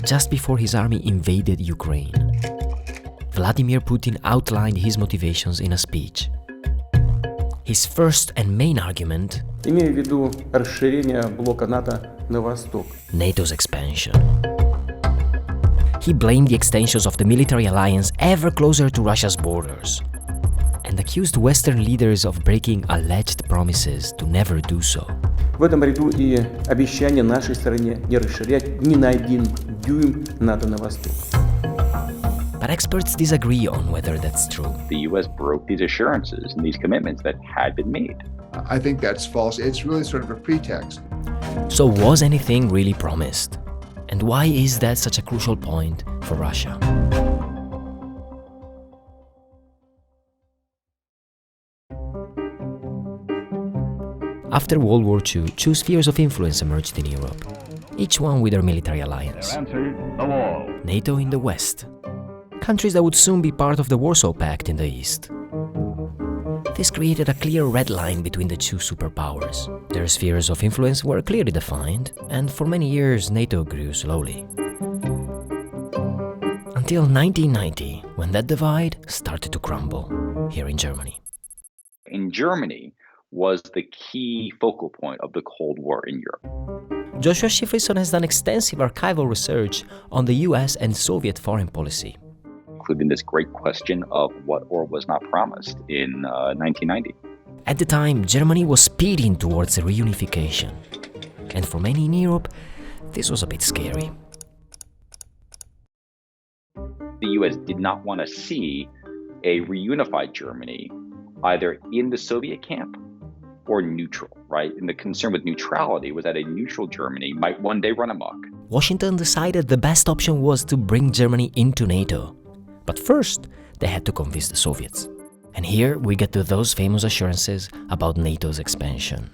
Just before his army invaded Ukraine, Vladimir Putin outlined his motivations in a speech. His first and main argument, имея в виду расширение блока НАТО на восток, NATO's expansion. He blamed the extensions of the military alliance ever closer to Russia's borders and accused Western leaders of breaking alleged promises to never do so. В этом ряду и обещание нашей стороне не расширять ни на 1 дюйм НАТО на восток. But experts disagree on whether that's true. The U.S. broke these assurances and these commitments that had been made. I think that's false. It's really sort of a pretext. So was anything really promised? And why is that such a crucial point for Russia? After World War II, two spheres of influence emerged in Europe, each one with their military alliance. NATO in the west, countries that would soon be part of the Warsaw Pact in the east. This created a clear red line between the two superpowers. Their spheres of influence were clearly defined, and for many years NATO grew slowly. Until 1990, when that divide started to crumble here in Germany. In Germany was the key focal point of the Cold War in Europe. Joshua Schifrison has done extensive archival research on the US and Soviet foreign policy, including this great question of what or was not promised in 1990. At the time, Germany was speeding towards reunification. And for many in Europe, this was a bit scary. The US did not want to see a reunified Germany either in the Soviet camp or neutral, right? And the concern with neutrality was that a neutral Germany might one day run amok. Washington decided the best option was to bring Germany into NATO. But first, they had to convince the Soviets. And here we get to those famous assurances about NATO's expansion.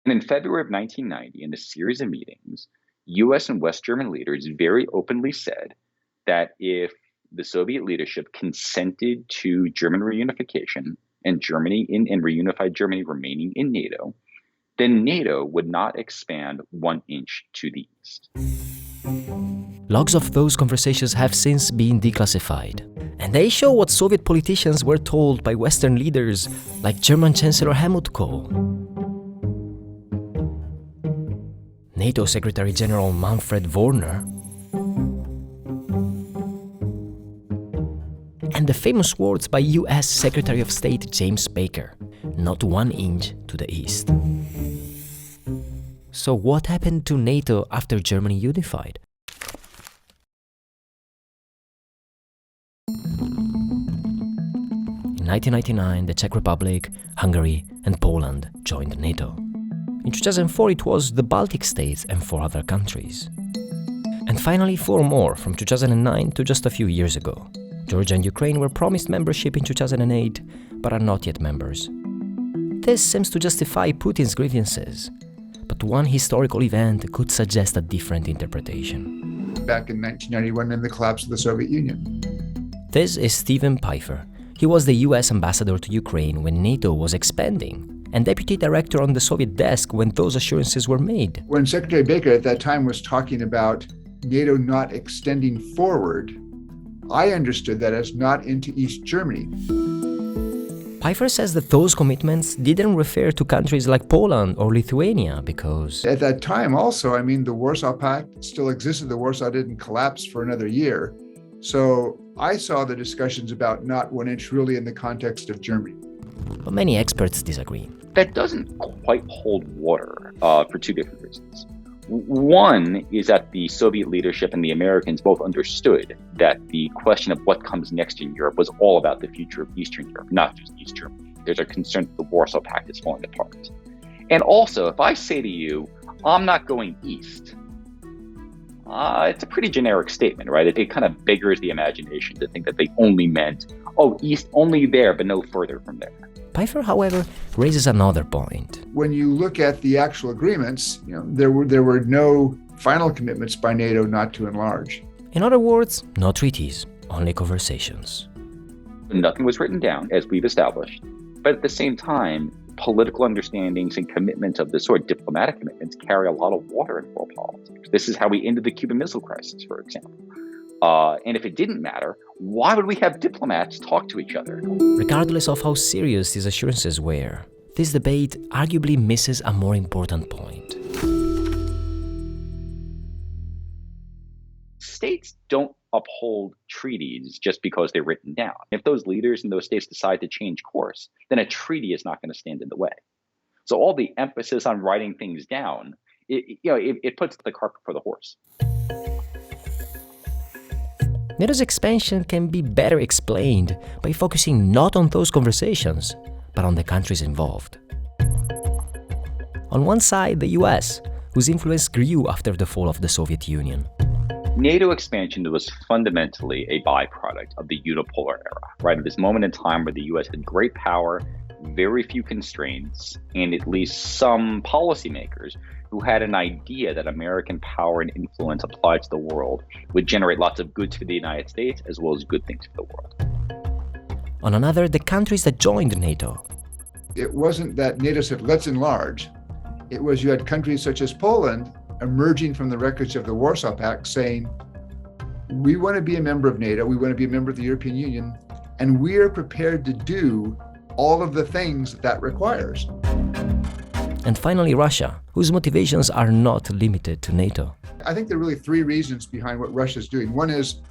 And in February of 1990, in a series of meetings, US and West German leaders very openly said that if the Soviet leadership consented to German reunification and reunified Germany remaining in NATO, then NATO would not expand 1 inch to the east. Logs of those conversations have since been declassified, and they show what Soviet politicians were told by Western leaders like German Chancellor Helmut Kohl, NATO Secretary General Manfred Wörner, and the famous words by US Secretary of State James Baker, not 1 inch to the east. So what happened to NATO after Germany unified? In 1999, the Czech Republic, Hungary, and Poland joined NATO. In 2004, it was the Baltic states and 4 other countries. And finally, 4 more from 2009 to just a few years ago. Georgia and Ukraine were promised membership in 2008, but are not yet members. This seems to justify Putin's grievances, but one historical event could suggest a different interpretation. Back in 1991, in the collapse of the Soviet Union. This is Stephen Pfeiffer. He was the US ambassador to Ukraine when NATO was expanding, and deputy director on the Soviet desk when those assurances were made. When Secretary Baker at that time was talking about NATO not extending forward, I understood that as not into East Germany. Pfeiffer says that those commitments didn't refer to countries like Poland or Lithuania because... At that time also, the Warsaw Pact still existed. The Warsaw didn't collapse for another year. So I saw the discussions about not 1 inch really in the context of Germany. But many experts disagree. That doesn't quite hold water for 2 different reasons. One is that the Soviet leadership and the Americans both understood that the question of what comes next in Europe was all about the future of Eastern Europe, not just East Germany. There's a concern that the Warsaw Pact is falling apart. And also, if I say to you, I'm not going east, it's a pretty generic statement, right? It kind of beggars the imagination to think that they only meant, east only there, but no further from there. Pfeiffer, however, raises another point. When you look at the actual agreements, there were no final commitments by NATO not to enlarge. In other words, no treaties, only conversations. Nothing was written down, as we've established. But at the same time, political understandings and commitments of this sort, diplomatic commitments, carry a lot of water in world politics. This is how we ended the Cuban Missile Crisis, for example. And if it didn't matter, why would we have diplomats talk to each other? Regardless of how serious these assurances were, this debate arguably misses a more important point. States don't uphold treaties just because they're written down. If those leaders in those states decide to change course, then a treaty is not going to stand in the way. So all the emphasis on writing things down, it puts the cart before the horse. NATO's expansion can be better explained by focusing not on those conversations, but on the countries involved. On one side, the US, whose influence grew after the fall of the Soviet Union. NATO expansion was fundamentally a byproduct of the unipolar era, right? At this moment in time where the US had great power, very few constraints, and at least some policymakers who had an idea that American power and influence applied to the world would generate lots of goods for the United States as well as good things for the world. On another, the countries that joined NATO. It wasn't that NATO said, let's enlarge. It was you had countries such as Poland emerging from the wreckage of the Warsaw Pact saying, we want to be a member of NATO, we want to be a member of the European Union, and we are prepared to do all of the things that requires. And finally, Russia, whose motivations are not limited to NATO. I think there are really three reasons behind what Russia's doing. One is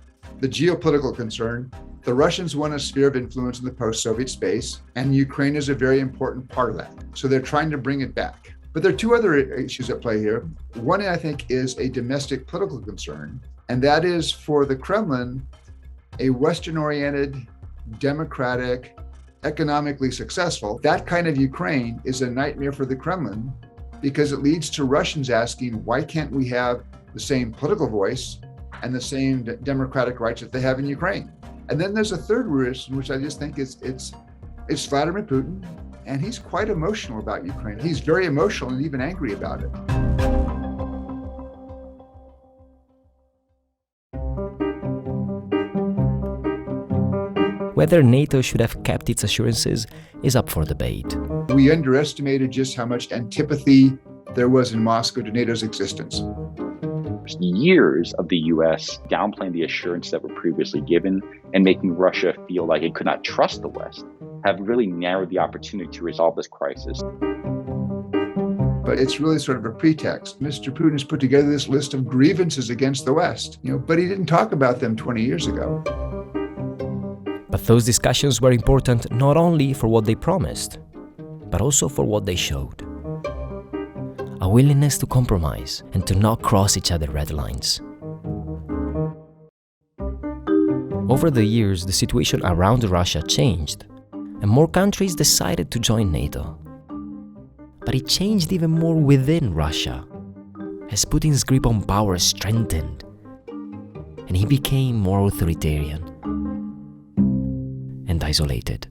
the geopolitical concern. The Russians want a sphere of influence in the post-Soviet space, and Ukraine is a very important part of that. So they're trying to bring it back. But there are two other issues at play here. One, I think, is a domestic political concern, and that is for the Kremlin, a Western-oriented, democratic, economically successful. That kind of Ukraine is a nightmare for the Kremlin because it leads to Russians asking, why can't we have the same political voice and the same democratic rights that they have in Ukraine? And then there's a third reason, which I just think it's Vladimir Putin, and he's quite emotional about Ukraine. He's very emotional and even angry about it. Whether NATO should have kept its assurances is up for debate. We underestimated just how much antipathy there was in Moscow to NATO's existence. Years of the U.S. downplaying the assurance that were previously given and making Russia feel like it could not trust the West have really narrowed the opportunity to resolve this crisis. But it's really sort of a pretext. Mr. Putin has put together this list of grievances against the West, but he didn't talk about them 20 years ago. But those discussions were important not only for what they promised, but also for what they showed. A willingness to compromise and to not cross each other's red lines. Over the years, the situation around Russia changed, and more countries decided to join NATO. But it changed even more within Russia, as Putin's grip on power strengthened, and he became more authoritarian and isolated.